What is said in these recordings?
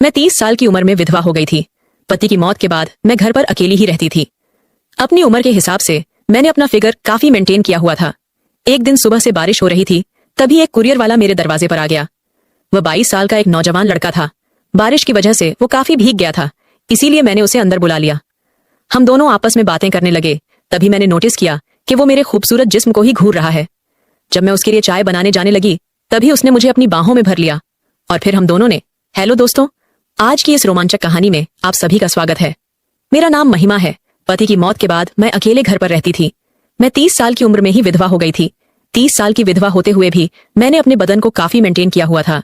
मैं 30 साल की उम्र में विधवा हो गई थी। पति की मौत के बाद मैं घर पर अकेली ही रहती थी। अपनी उम्र के हिसाब से मैंने अपना फिगर काफी मेंटेन किया हुआ था। एक दिन सुबह से बारिश हो रही थी, तभी एक कुरियर वाला मेरे दरवाजे पर आ गया। वह 22 साल का एक नौजवान लड़का था। बारिश की वजह से वो काफी भीग गया था, इसीलिए मैंने उसे अंदर बुला लिया। हम दोनों आपस में बातें करने लगे। तभी मैंने नोटिस किया कि वो मेरे खूबसूरत जिस्म को ही घूर रहा है। जब मैं उसके लिए चाय बनाने जाने लगी, तभी उसने मुझे अपनी बाहों में भर लिया और फिर हम दोनों ने। हेलो दोस्तों, आज की इस रोमांचक कहानी में आप सभी का स्वागत है। मेरा नाम महिमा है। पति की मौत के बाद मैं अकेले घर पर रहती थी। मैं 30 साल की उम्र में ही विधवा हो गई थी। 30 साल की विधवा होते हुए भी मैंने अपने बदन को काफी मेंटेन किया हुआ था।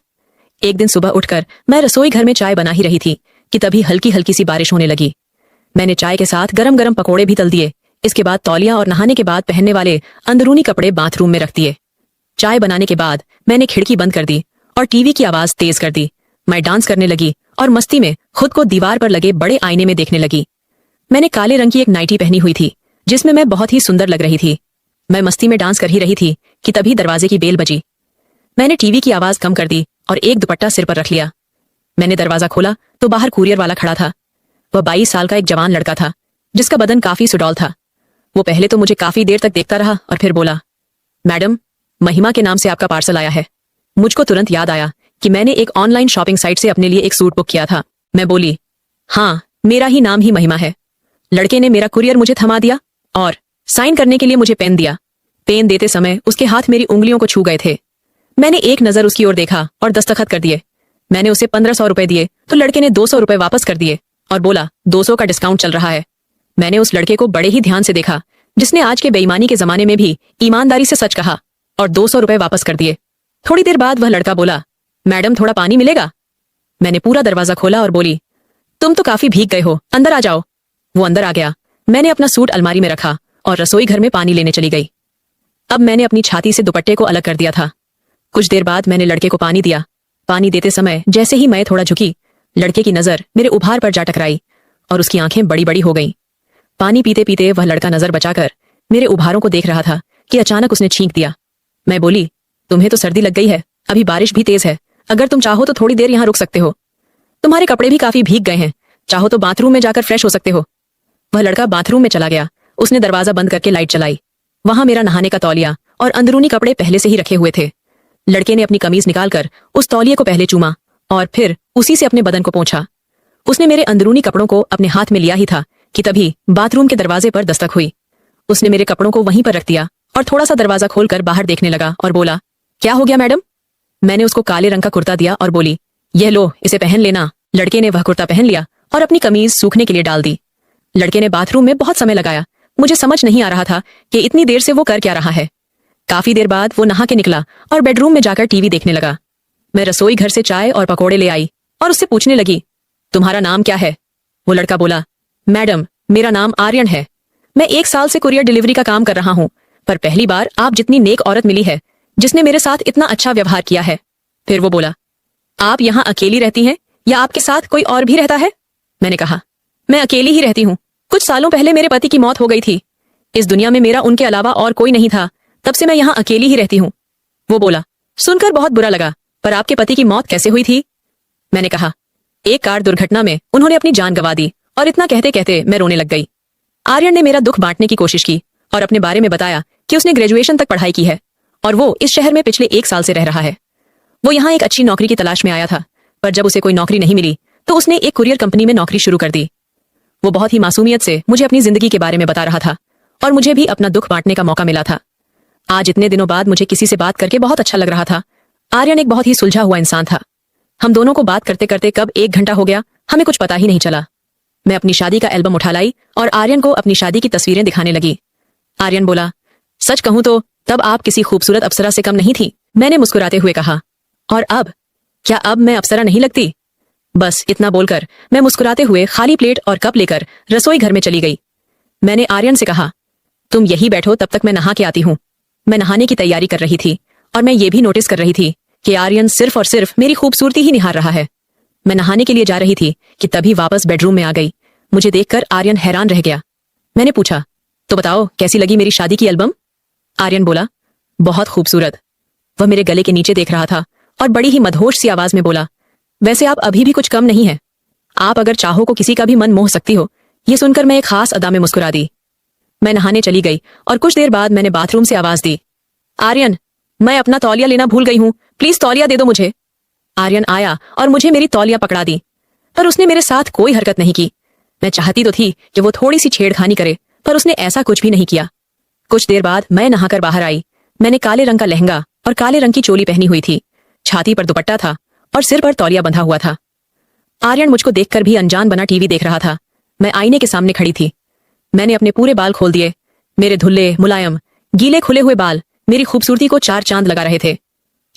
एक दिन सुबह उठकर मैं रसोई घर में चाय बना ही रही थी कि तभी हल्की हल्की सी बारिश होने लगी। मैंने चाय के साथ गरम गरम पकोड़े भी तल दिए। इसके बाद तौलिया और नहाने के बाद पहनने वाले अंदरूनी कपड़े बाथरूम में रख दिए। चाय बनाने के बाद मैंने खिड़की बंद कर दी और टीवी की आवाज तेज कर दी। मैं डांस करने लगी और मस्ती में खुद को दीवार पर लगे बड़े आईने में देखने लगी। मैंने काले रंग की एक नाइटी पहनी हुई थी, जिसमें मैं बहुत ही सुंदर लग रही थी। मैं मस्ती में डांस कर ही रही थी कि तभी दरवाजे की बेल बजी। मैंने टीवी की आवाज कम कर दी और एक दुपट्टा सिर पर रख लिया। मैंने दरवाजा खोला तो बाहर कुरियर वाला खड़ा था। वह 22 साल का एक जवान लड़का था, जिसका बदन काफी सुडौल था। वो पहले तो मुझे काफी देर तक देखता रहा और फिर बोला, मैडम, महिमा के नाम से आपका पार्सल आया है। मुझको तुरंत याद आया कि मैंने एक ऑनलाइन शॉपिंग साइट से अपने लिए एक सूट बुक किया था। मैं बोली, हाँ, मेरा ही नाम ही महिमा है। लड़के ने मेरा कुरियर मुझे थमा दिया और साइन करने के लिए मुझे पेन दिया। पेन देते समय उसके हाथ मेरी उंगलियों को छू गए थे। मैंने एक नजर उसकी ओर देखा और दस्तखत कर दिए। मैंने उसे 1500 रुपए दिए तो लड़के ने 200 रुपए वापस कर दिए और बोला, 200 का डिस्काउंट चल रहा है। मैंने उस लड़के को बड़े ही ध्यान से देखा, जिसने आज के बेईमानी के जमाने में भी ईमानदारी से सच कहा और 200 रुपए वापस कर दिए। थोड़ी देर बाद वह लड़का बोला, मैडम, थोड़ा पानी मिलेगा? मैंने पूरा दरवाजा खोला और बोली, तुम तो काफी भीग गए हो, अंदर आ जाओ। वो अंदर आ गया। मैंने अपना सूट अलमारी में रखा और रसोई घर में पानी लेने चली गई। अब मैंने अपनी छाती से दुपट्टे को अलग कर दिया था। कुछ देर बाद मैंने लड़के को पानी दिया। पानी देते समय जैसे ही मैं थोड़ा झुकी, लड़के की नजर मेरे उभार पर जा टकराई और उसकी आंखें बड़ी बड़ी हो गईं। पानी पीते पीते वह लड़का नजर बचाकर मेरे उभारों को देख रहा था कि अचानक उसने छींक दिया। मैं बोली, तुम्हें तो सर्दी लग गई है, अभी बारिश भी तेज है। अगर तुम चाहो तो थोड़ी देर यहाँ रुक सकते हो। तुम्हारे कपड़े भी काफी भीग गए हैं, चाहो तो बाथरूम में जाकर फ्रेश हो सकते हो। वह लड़का बाथरूम में चला गया। उसने दरवाजा बंद करके लाइट चलाई। वहां मेरा नहाने का तौलिया और अंदरूनी कपड़े पहले से ही रखे हुए थे। लड़के ने अपनी कमीज निकालकर उस तौलिए को पहले चूमा और फिर उसी से अपने बदन को पोंछा। उसने मेरे अंदरूनी कपड़ों को अपने हाथ में लिया ही था कि तभी बाथरूम के दरवाजे पर दस्तक हुई। उसने मेरे कपड़ों को वहीं पर रख दिया और थोड़ा सा दरवाजा खोलकर बाहर देखने लगा और बोला, क्या हो गया मैडम? मैंने उसको काले रंग का कुर्ता दिया और बोली, यह लो, इसे पहन लेना। लड़के ने वह कुर्ता पहन लिया और अपनी कमीज सूखने के लिए डाल दी। लड़के ने बाथरूम में बहुत समय लगाया। मुझे समझ नहीं आ रहा था कि इतनी देर से वो कर क्या रहा है। काफी देर बाद वो नहा के निकला और बेडरूम में जाकर टीवी देखने लगा। मैं रसोई घर से चाय और पकौड़े ले आई और उससे पूछने लगी, तुम्हारा नाम क्या है? वो लड़का बोला, मैडम, मेरा नाम आर्यन है। मैं 1 साल से कुरियर डिलीवरी का काम कर रहा हूँ, पर पहली बार आप जितनी नेक औरत मिली है जिसने मेरे साथ इतना अच्छा व्यवहार किया है। फिर वो बोला, आप यहाँ अकेली रहती हैं या आपके साथ कोई और भी रहता है? मैंने कहा, मैं अकेली ही रहती हूँ। कुछ सालों पहले मेरे पति की मौत हो गई थी। इस दुनिया में मेरा उनके अलावा और कोई नहीं था, तब से मैं यहाँ अकेली ही रहती हूँ। वो बोला, सुनकर बहुत बुरा लगा, पर आपके पति की मौत कैसे हुई थी? मैंने कहा, एक कार दुर्घटना में उन्होंने अपनी जान गंवा दी। और इतना कहते कहते मैं रोने लग गई। आर्यन ने मेरा दुख बांटने की कोशिश की और अपने बारे में बताया कि उसने ग्रेजुएशन तक पढ़ाई की है और वो इस शहर में पिछले 1 साल से रह रहा है। वो यहाँ एक अच्छी नौकरी की तलाश में आया था, पर जब उसे कोई नौकरी नहीं मिली तो उसने एक कुरियर कंपनी में नौकरी शुरू कर दी। वो बहुत ही मासूमियत से मुझे अपनी जिंदगी के बारे में बता रहा था और मुझे भी अपना दुख बांटने का मौका मिला था। आज इतने दिनों बाद मुझे किसी से बात करके बहुत अच्छा लग रहा था। आर्यन एक बहुत ही सुलझा हुआ इंसान था। हम दोनों को बात करते करते कब 1 घंटा हो गया हमें कुछ पता ही नहीं चला। मैं अपनी शादी का एल्बम उठा लाई और आर्यन को अपनी शादी की तस्वीरें दिखाने लगी। आर्यन बोला, सच कहूं तो तब आप किसी खूबसूरत अप्सरा से कम नहीं थी। मैंने मुस्कुराते हुए कहा, और अब? क्या अब मैं अप्सरा नहीं लगती? बस इतना बोलकर मैं मुस्कुराते हुए खाली प्लेट और कप लेकर रसोई घर में चली गई। मैंने आर्यन से कहा, तुम यही बैठो, तब तक मैं नहा के आती हूँ। मैं नहाने की तैयारी कर रही थी और मैं ये भी नोटिस कर रही थी कि आर्यन सिर्फ और सिर्फ मेरी खूबसूरती ही निहार रहा है। मैं नहाने के लिए जा रही थी कि तभी वापस बेडरूम में आ गई। मुझे देखकर आर्यन हैरान रह गया। मैंने पूछा, तो बताओ कैसी लगी मेरी शादी की एल्बम? आर्यन बोला, बहुत खूबसूरत। वह मेरे गले के नीचे देख रहा था और बड़ी ही मदहोश सी आवाज में बोला, वैसे आप अभी भी कुछ कम नहीं है। आप अगर चाहो को किसी का भी मन मोह सकती हो। ये सुनकर मैं एक खास अदा में मुस्कुरा दी। मैं नहाने चली गई और कुछ देर बाद मैंने बाथरूम से आवाज दी, आर्यन, मैं अपना तौलिया लेना भूल गई हूँ, प्लीज तौलिया दे दो मुझे। आर्यन आया और मुझे मेरी तौलिया पकड़ा दी, पर उसने मेरे साथ कोई हरकत नहीं की। मैं चाहती तो थी कि वो थोड़ी सी छेड़खानी करे, पर उसने ऐसा कुछ भी नहीं किया। कुछ देर बाद मैं नहाकर बाहर आई। मैंने काले रंग का लहंगा और काले रंग की चोली पहनी हुई थी। छाती पर दुपट्टा था और सिर पर तौलिया बंधा हुआ था। आर्यन मुझको देखकर भी अनजान बना टीवी देख रहा था। मैं आईने के सामने खड़ी थी। मैंने अपने पूरे बाल खोल दिए। मेरे धुल्ले, मुलायम, गीले खुले हुए बाल मेरी खूबसूरती को चार चांद लगा रहे थे।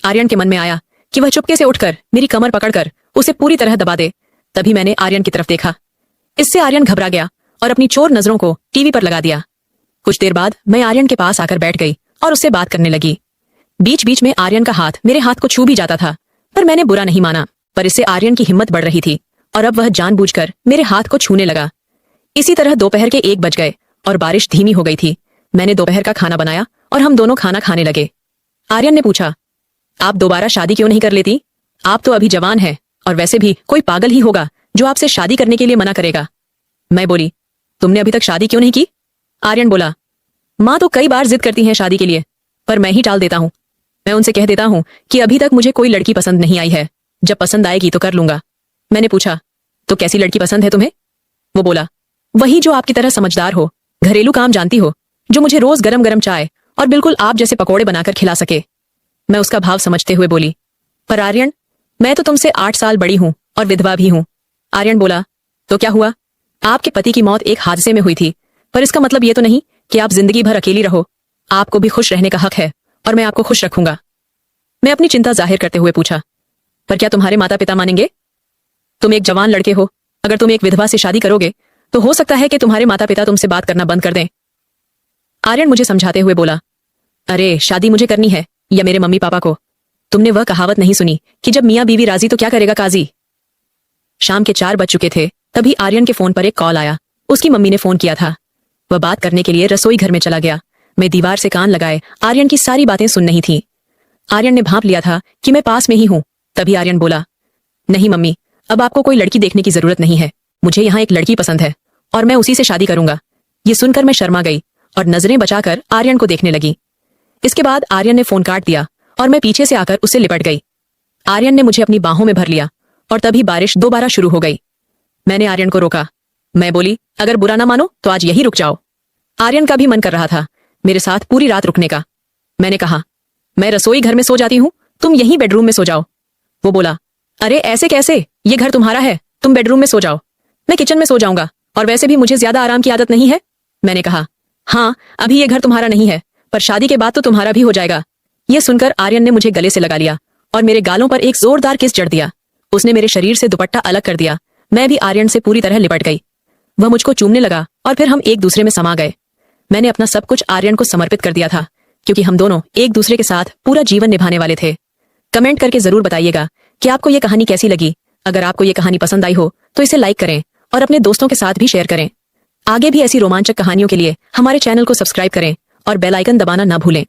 आर्यन के मन में आया कि वह चुपके से उठकर मेरी कमर पकड़कर उसे पूरी तरह दबा दे। तभी मैंने आर्यन की तरफ देखा। इससे आर्यन घबरा गया और अपनी चोर नजरों को टीवी पर लगा दिया। कुछ देर बाद मैं आर्यन के पास आकर बैठ गई और उससे बात करने लगी। बीच बीच में आर्यन का हाथ मेरे हाथ को छू भी जाता था, पर मैंने बुरा नहीं माना। पर इससे आर्यन की हिम्मत बढ़ रही थी और अब वह जानबूझकर मेरे हाथ को छूने लगा। इसी तरह दोपहर के 1 बज गए और बारिश धीमी हो गई थी। मैंने दोपहर का खाना बनाया और हम दोनों खाना खाने लगे। आर्यन ने पूछा, आप दोबारा शादी क्यों नहीं कर लेती? आप तो अभी जवान हैं और वैसे भी कोई पागल ही होगा जो आपसे शादी करने के लिए मना करेगा। मैं बोली, तुमने अभी तक शादी क्यों नहीं की? आर्यन बोला, माँ तो कई बार जिद करती हैं शादी के लिए, पर मैं ही टाल देता हूँ। मैं उनसे कह देता हूँ कि अभी तक मुझे कोई लड़की पसंद नहीं आई है, जब पसंद आएगी तो कर लूंगा। मैंने पूछा, तो कैसी लड़की पसंद है तुम्हें? वो बोला, वही जो आपकी तरह समझदार हो, घरेलू काम जानती हो, जो मुझे रोज गरम गरम चाय और बिल्कुल आप जैसे पकौड़े बनाकर खिला सके। मैं उसका भाव समझते हुए बोली, पर आर्यन, मैं तो तुमसे 8 साल बड़ी हूँ और विधवा भी हूँ। आर्यन बोला, तो क्या हुआ? आपके पति की मौत एक हादसे में हुई थी, पर इसका मतलब ये तो नहीं कि आप जिंदगी भर अकेली रहो। आपको भी खुश रहने का हक है और मैं आपको खुश रखूंगा। मैं अपनी चिंता जाहिर करते हुए पूछा, पर क्या तुम्हारे माता पिता मानेंगे? तुम एक जवान लड़के हो, अगर तुम एक विधवा से शादी करोगे तो हो सकता है कि तुम्हारे माता पिता तुमसे बात करना बंद कर दें। आर्यन मुझे समझाते हुए बोला, अरे शादी मुझे करनी है या मेरे मम्मी पापा को? तुमने वह कहावत नहीं सुनी कि जब मियाँ बीवी राजी तो क्या करेगा काजी? शाम के 4 बज चुके थे, तभी आर्यन के फोन पर एक कॉल आया। उसकी मम्मी ने फोन किया था। वह बात करने के लिए रसोई घर में चला गया। मैं दीवार से कान लगाए आर्यन की सारी बातें सुन रही थी। आर्यन ने भांप लिया था कि मैं पास में ही हूँ। तभी आर्यन बोला, नहीं मम्मी, अब आपको कोई लड़की देखने की जरूरत नहीं है। मुझे यहाँ एक लड़की पसंद है और मैं उसी से शादी करूंगा। ये सुनकर मैं शर्मा गई और नजरें बचाकर आर्यन को देखने लगी। इसके बाद आर्यन ने फोन काट दिया और मैं पीछे से आकर उससे लिपट गई। आर्यन ने मुझे अपनी बाहों में भर लिया और तभी बारिश दोबारा शुरू हो गई। मैंने आर्यन को रोका। मैं बोली, अगर बुरा ना मानो तो आज यही रुक जाओ। आर्यन का भी मन कर रहा था मेरे साथ पूरी रात रुकने का। मैंने कहा, मैं रसोई घर में सो जाती हूँ, तुम यहीं बेडरूम में सो जाओ। वो बोला, अरे ऐसे कैसे, ये घर तुम्हारा है, तुम बेडरूम में सो जाओ। मैं किचन में सो जाऊंगा और वैसे भी मुझे ज्यादा आराम की आदत नहीं है। मैंने कहा, हाँ अभी ये घर तुम्हारा नहीं है, पर शादी के बाद तो तुम्हारा भी हो जाएगा। ये सुनकर आर्यन ने मुझे गले से लगा लिया और मेरे गालों पर एक जोरदार किस जड़ दिया। उसने मेरे शरीर से दुपट्टा अलग कर दिया। मैं भी आर्यन से पूरी तरह लिपट गई। वह मुझको चूमने लगा और फिर हम एक दूसरे में समा गए। मैंने अपना सब कुछ आर्यन को समर्पित कर दिया था, क्योंकि हम दोनों एक दूसरे के साथ पूरा जीवन निभाने वाले थे। कमेंट करके जरूर बताइएगा कि आपको ये कहानी कैसी लगी। अगर आपको ये कहानी पसंद आई हो तो इसे लाइक करें और अपने दोस्तों के साथ भी शेयर करें। आगे भी ऐसी रोमांचक कहानियों के लिए हमारे चैनल को सब्सक्राइब करें और बेल आइकन दबाना ना भूलें।